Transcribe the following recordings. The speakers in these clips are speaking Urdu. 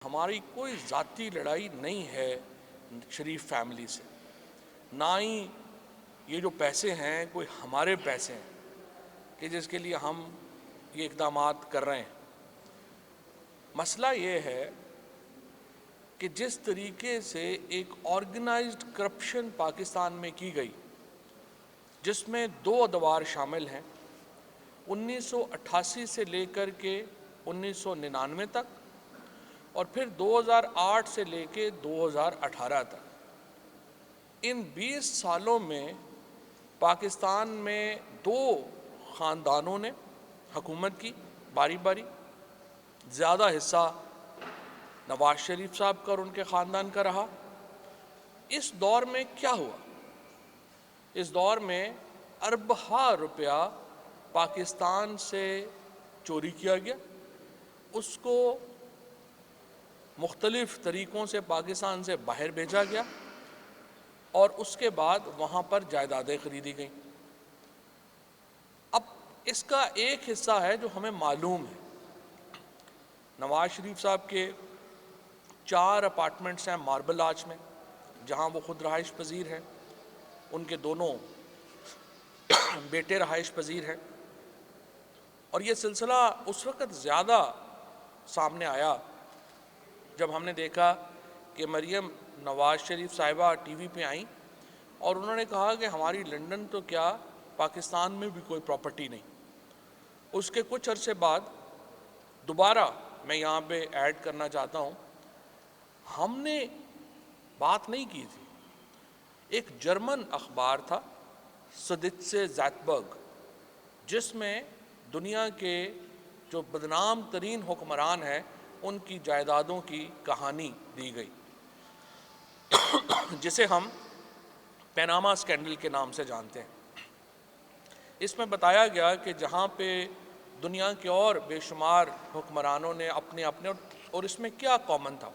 ہماری کوئی ذاتی لڑائی نہیں ہے شریف فیملی سے، نہ ہی یہ جو پیسے ہیں کوئی ہمارے پیسے ہیں کہ جس کے لیے ہم یہ اقدامات کر رہے ہیں۔ مسئلہ یہ ہے کہ جس طریقے سے ایک آرگنائزڈ کرپشن پاکستان میں کی گئی، جس میں دو ادوار شامل ہیں، 1988 سے لے کر کے 1999 تک، اور پھر 2008 سے لے کے 2018 تک، ان 20 سالوں میں پاکستان میں دو خاندانوں نے حکومت کی باری باری، زیادہ حصہ نواز شریف صاحب کا اور ان کے خاندان کا رہا۔ اس دور میں کیا ہوا؟ اس دور میں اربہ روپیہ پاکستان سے چوری کیا گیا، اس کو مختلف طریقوں سے پاکستان سے باہر بھیجا گیا، اور اس کے بعد وہاں پر جائیدادیں خریدی گئیں۔ اب اس کا ایک حصہ ہے جو ہمیں معلوم ہے۔ نواز شریف صاحب کے 4 اپارٹمنٹس ہیں ماربل آرچ میں، جہاں وہ خود رہائش پذیر ہیں، ان کے دونوں بیٹے رہائش پذیر ہیں، اور یہ سلسلہ اس وقت زیادہ سامنے آیا جب ہم نے دیکھا کہ مریم نواز شریف صاحبہ ٹی وی پہ آئیں اور انہوں نے کہا کہ ہماری لنڈن تو کیا پاکستان میں بھی کوئی پراپرٹی نہیں۔ اس کے کچھ عرصے بعد دوبارہ میں یہاں پہ ایڈ کرنا چاہتا ہوں، ہم نے بات نہیں کی تھی، ایک جرمن اخبار تھا سدیٹسے زیٹبرگ، جس میں دنیا کے جو بدنام ترین حکمران ہیں ان کی جائیدادوں کی کہانی دی گئی، جسے ہم پیناما اسکینڈل کے نام سے جانتے ہیں۔ اس میں بتایا گیا کہ جہاں پہ دنیا کے اور بے شمار حکمرانوں نے اپنے اور اس میں کیا کامن تھا؟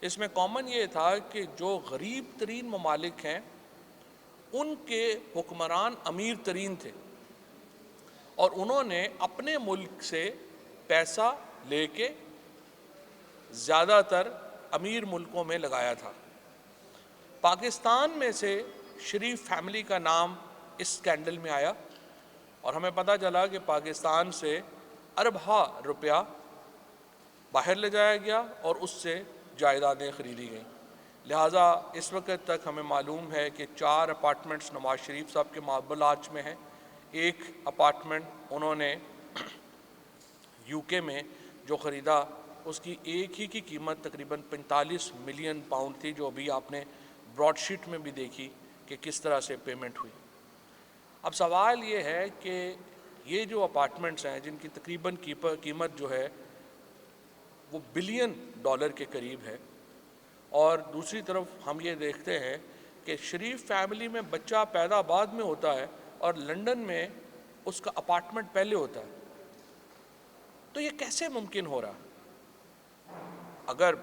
اس میں کامن یہ تھا کہ جو غریب ترین ممالک ہیں ان کے حکمران امیر ترین تھے، اور انہوں نے اپنے ملک سے پیسہ لے کے زیادہ تر امیر ملکوں میں لگایا تھا۔ پاکستان میں سے شریف فیملی کا نام اس سکینڈل میں آیا، اور ہمیں پتہ چلا کہ پاکستان سے اربہ روپیہ باہر لے جایا گیا اور اس سے جائیدادیں خریدی گئیں۔ لہٰذا اس وقت تک ہمیں معلوم ہے کہ 4 اپارٹمنٹس نواز شریف صاحب کے ماربل آرچ میں ہیں، ایک اپارٹمنٹ انہوں نے یو کے میں جو خریدا اس کی ایک ہی کی قیمت تقریباً 45 ملین پاؤنڈ تھی، جو ابھی آپ نے براڈ شیٹ میں بھی دیکھی کہ کس طرح سے پیمنٹ ہوئی۔ اب سوال یہ ہے کہ یہ جو اپارٹمنٹس ہیں جن کی تقریباً قیمت جو ہے وہ بلین ڈالر کے قریب ہے، اور دوسری طرف ہم یہ دیکھتے ہیں کہ شریف فیملی میں بچہ پیدا بعد میں ہوتا ہے اور لنڈن میں اس کا اپارٹمنٹ پہلے ہوتا ہے، تو یہ کیسے ممکن ہو رہا؟ اگر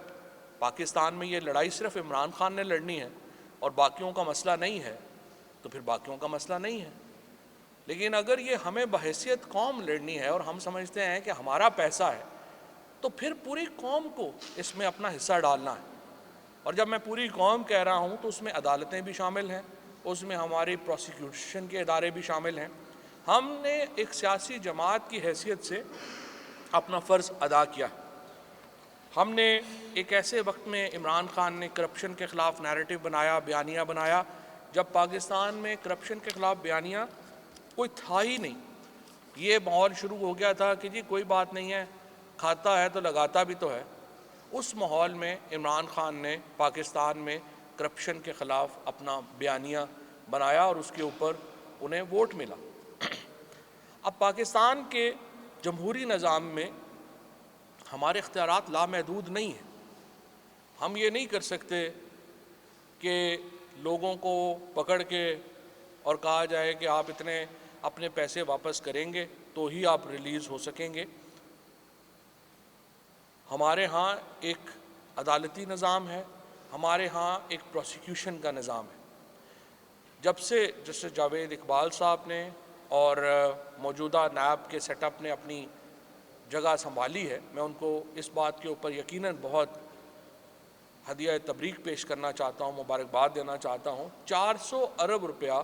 پاکستان میں یہ لڑائی صرف عمران خان نے لڑنی ہے اور باقیوں کا مسئلہ نہیں ہے تو پھر باقیوں کا مسئلہ نہیں ہے، لیکن اگر یہ ہمیں بحیثیت قوم لڑنی ہے اور ہم سمجھتے ہیں کہ ہمارا پیسہ ہے تو پھر پوری قوم کو اس میں اپنا حصہ ڈالنا ہے۔ اور جب میں پوری قوم کہہ رہا ہوں تو اس میں عدالتیں بھی شامل ہیں، اس میں ہماری پروسیکیوشن کے ادارے بھی شامل ہیں۔ ہم نے ایک سیاسی جماعت کی حیثیت سے اپنا فرض ادا کیا۔ ہم نے ایک ایسے وقت میں عمران خان نے کرپشن کے خلاف نیریٹو بنایا، بیانیہ بنایا، جب پاکستان میں کرپشن کے خلاف بیانیہ کوئی تھا ہی نہیں۔ یہ ماحول شروع ہو گیا تھا کہ جی کوئی بات نہیں ہے، کھاتا ہے تو لگاتا بھی تو ہے۔ اس ماحول میں عمران خان نے پاکستان میں کرپشن کے خلاف اپنا بیانیہ بنایا اور اس کے اوپر انہیں ووٹ ملا۔ اب پاکستان کے جمہوری نظام میں ہمارے اختیارات لامحدود نہیں ہیں۔ ہم یہ نہیں کر سکتے کہ لوگوں کو پکڑ کے اور کہا جائے کہ آپ اتنے اپنے پیسے واپس کریں گے تو ہی آپ ریلیز ہو سکیں گے۔ ہمارے ہاں ایک عدالتی نظام ہے، ہمارے ہاں ایک پروسیکیوشن کا نظام ہے۔ جب سے جسٹس جاوید اقبال صاحب نے اور موجودہ نیب کے سیٹ اپ نے اپنی جگہ سنبھالی ہے، میں ان کو اس بات کے اوپر یقیناً بہت ہدیہ تبریک پیش کرنا چاہتا ہوں، مبارکباد دینا چاہتا ہوں۔ 400 ارب روپیہ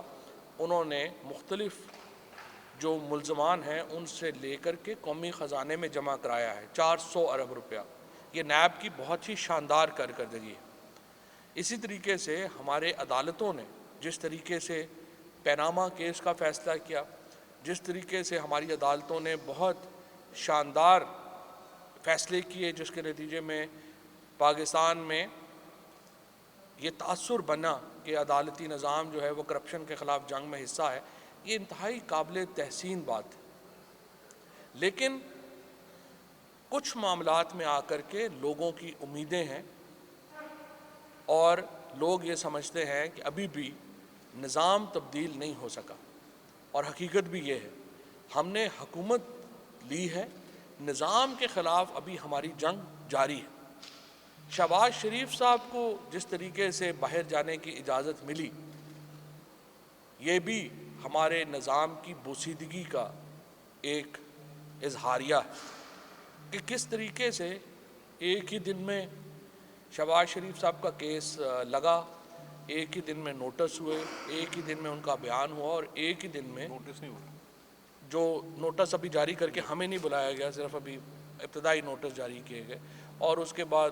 انہوں نے مختلف جو ملزمان ہیں ان سے لے کر کے قومی خزانے میں جمع کرایا ہے، 400 ارب روپیہ۔ یہ نیب کی بہت ہی شاندار کارکردگی ہے۔ اسی طریقے سے ہمارے عدالتوں نے جس طریقے سے پیناما کیس کا فیصلہ کیا، جس طریقے سے ہماری عدالتوں نے بہت شاندار فیصلے کیے، جس کے نتیجے میں پاکستان میں یہ تاثر بنا کہ عدالتی نظام جو ہے وہ کرپشن کے خلاف جنگ میں حصہ ہے، یہ انتہائی قابل تحسین بات ہے۔ لیکن کچھ معاملات میں آ کر کے لوگوں کی امیدیں ہیں اور لوگ یہ سمجھتے ہیں کہ ابھی بھی نظام تبدیل نہیں ہو سکا، اور حقیقت بھی یہ ہے ہم نے حکومت لی ہے، نظام کے خلاف ابھی ہماری جنگ جاری ہے۔ شہباز شریف صاحب کو جس طریقے سے باہر جانے کی اجازت ملی، یہ بھی ہمارے نظام کی بوسیدگی کا ایک اظہاریہ ہے کہ کس طریقے سے ایک ہی دن میں شہباز شریف صاحب کا کیس لگا، ایک ہی دن میں نوٹس ہوئے، ایک ہی دن میں ان کا بیان ہوا، اور ایک ہی دن میں نوٹس نہیں ہوا، جو نوٹس ابھی جاری کر کے ہمیں نہیں بلایا گیا، صرف ابھی ابتدائی نوٹس جاری کیے گئے، اور اس کے بعد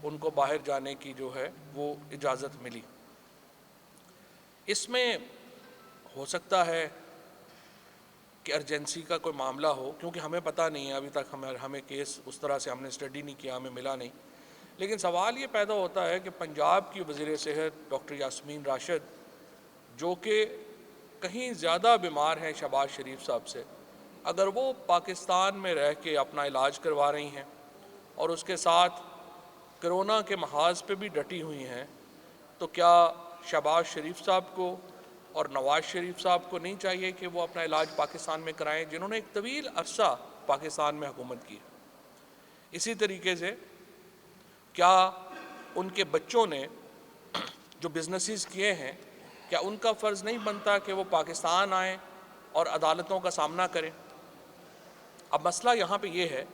ان کو باہر جانے کی جو ہے وہ اجازت ملی۔ اس میں ہو سکتا ہے کہ ارجنسی کا کوئی معاملہ ہو، کیونکہ ہمیں پتہ نہیں ہے، ابھی تک ہمیں کیس اس طرح سے ہم نے اسٹڈی نہیں کیا، ہمیں ملا نہیں۔ لیکن سوال یہ پیدا ہوتا ہے کہ پنجاب کی وزیر صحت ڈاکٹر یاسمین راشد، جو کہ کہیں زیادہ بیمار ہیں شہباز شریف صاحب سے، اگر وہ پاکستان میں رہ کے اپنا علاج کروا رہی ہیں اور اس کے ساتھ کرونا کے محاذ پہ بھی ڈٹی ہوئی ہیں، تو کیا شہباز شریف صاحب کو اور نواز شریف صاحب کو نہیں چاہیے کہ وہ اپنا علاج پاکستان میں کرائیں، جنہوں نے ایک طویل عرصہ پاکستان میں حکومت کی؟ اسی طریقے سے کیا ان کے بچوں نے جو بزنسز کیے ہیں، کیا ان کا فرض نہیں بنتا کہ وہ پاکستان آئیں اور عدالتوں کا سامنا کریں؟ اب مسئلہ یہاں پہ یہ ہے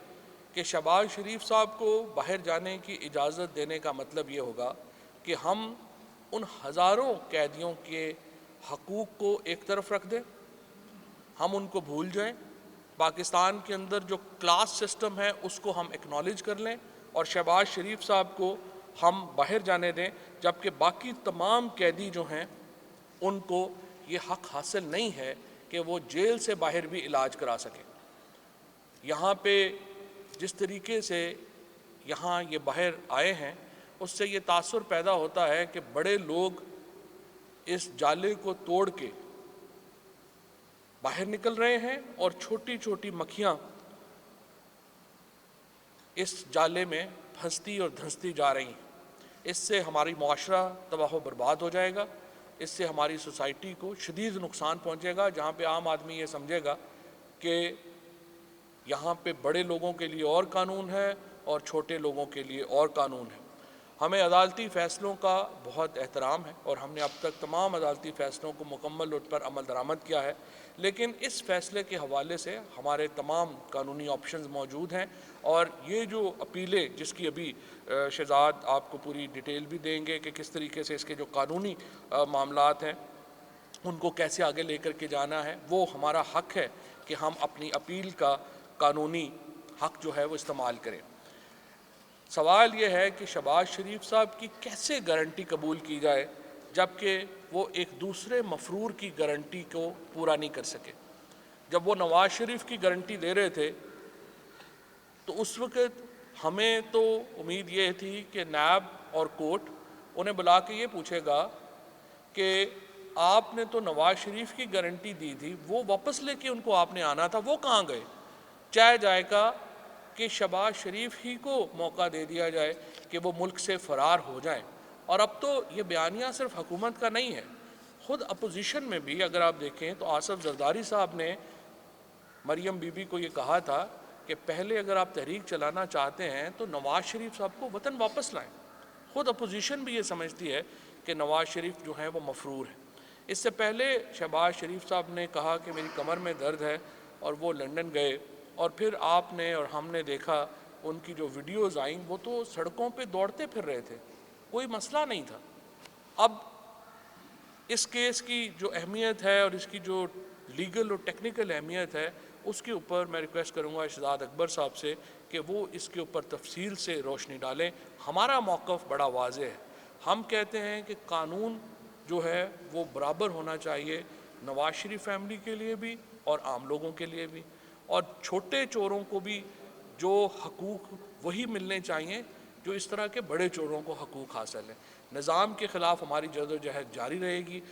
کہ شہباز شریف صاحب کو باہر جانے کی اجازت دینے کا مطلب یہ ہوگا کہ ہم ان ہزاروں قیدیوں کے حقوق کو ایک طرف رکھ دیں، ہم ان کو بھول جائیں، پاکستان کے اندر جو کلاس سسٹم ہے اس کو ہم اکنالج کر لیں، اور شہباز شریف صاحب کو ہم باہر جانے دیں، جبکہ باقی تمام قیدی جو ہیں ان کو یہ حق حاصل نہیں ہے کہ وہ جیل سے باہر بھی علاج کرا سکیں۔ یہاں پہ جس طریقے سے یہاں یہ باہر آئے ہیں، اس سے یہ تاثر پیدا ہوتا ہے کہ بڑے لوگ اس جالے کو توڑ کے باہر نکل رہے ہیں، اور چھوٹی چھوٹی مکھیاں اس جالے میں پھنستی اور دھنستی جا رہی ہیں۔ اس سے ہماری معاشرہ تباہ و برباد ہو جائے گا، اس سے ہماری سوسائٹی کو شدید نقصان پہنچے گا، جہاں پہ عام آدمی یہ سمجھے گا کہ یہاں پہ بڑے لوگوں کے لیے اور قانون ہے اور چھوٹے لوگوں کے لیے اور قانون ہے۔ ہمیں عدالتی فیصلوں کا بہت احترام ہے، اور ہم نے اب تک تمام عدالتی فیصلوں کو مکمل طور پر عمل درآمد کیا ہے، لیکن اس فیصلے کے حوالے سے ہمارے تمام قانونی آپشنز موجود ہیں، اور یہ جو اپیلیں جس کی ابھی شہزاد آپ کو پوری ڈیٹیل بھی دیں گے کہ کس طریقے سے اس کے جو قانونی معاملات ہیں ان کو کیسے آگے لے کر کے جانا ہے، وہ ہمارا حق ہے کہ ہم اپنی اپیل کا قانونی حق جو ہے وہ استعمال کریں۔ سوال یہ ہے کہ شہباز شریف صاحب کی کیسے گارنٹی قبول کی جائے جبکہ وہ ایک دوسرے مفرور کی گارنٹی کو پورا نہیں کر سکے؟ جب وہ نواز شریف کی گارنٹی دے رہے تھے تو اس وقت ہمیں تو امید یہ تھی کہ نیب اور کورٹ انہیں بلا کے یہ پوچھے گا کہ آپ نے تو نواز شریف کی گارنٹی دی تھی، وہ واپس لے کے ان کو آپ نے آنا تھا، وہ کہاں گئے؟ چاہے جائے گا کہ شہباز شریف ہی کو موقع دے دیا جائے کہ وہ ملک سے فرار ہو جائیں۔ اور اب تو یہ بیانیہ صرف حکومت کا نہیں ہے، خود اپوزیشن میں بھی اگر آپ دیکھیں تو آصف زرداری صاحب نے مریم بی بی کو یہ کہا تھا کہ پہلے اگر آپ تحریک چلانا چاہتے ہیں تو نواز شریف صاحب کو وطن واپس لائیں۔ خود اپوزیشن بھی یہ سمجھتی ہے کہ نواز شریف جو ہیں وہ مفرور ہیں۔ اس سے پہلے شہباز شریف صاحب نے کہا کہ میری کمر میں درد ہے، اور وہ لندن گئے، اور پھر آپ نے اور ہم نے دیکھا ان کی جو ویڈیوز آئیں وہ تو سڑکوں پہ دوڑتے پھر رہے تھے، کوئی مسئلہ نہیں تھا۔ اب اس کیس کی جو اہمیت ہے اور اس کی جو لیگل اور ٹیکنیکل اہمیت ہے، اس کے اوپر میں ریکویسٹ کروں گا شہزاد اکبر صاحب سے کہ وہ اس کے اوپر تفصیل سے روشنی ڈالیں۔ ہمارا موقف بڑا واضح ہے، ہم کہتے ہیں کہ قانون جو ہے وہ برابر ہونا چاہیے نواز شریف فیملی کے لیے بھی اور عام لوگوں کے لیے بھی، اور چھوٹے چوروں کو بھی جو حقوق وہی ملنے چاہیے جو اس طرح کے بڑے چوروں کو حقوق حاصل ہیں۔ نظام کے خلاف ہماری جدوجہد جاری رہے گی۔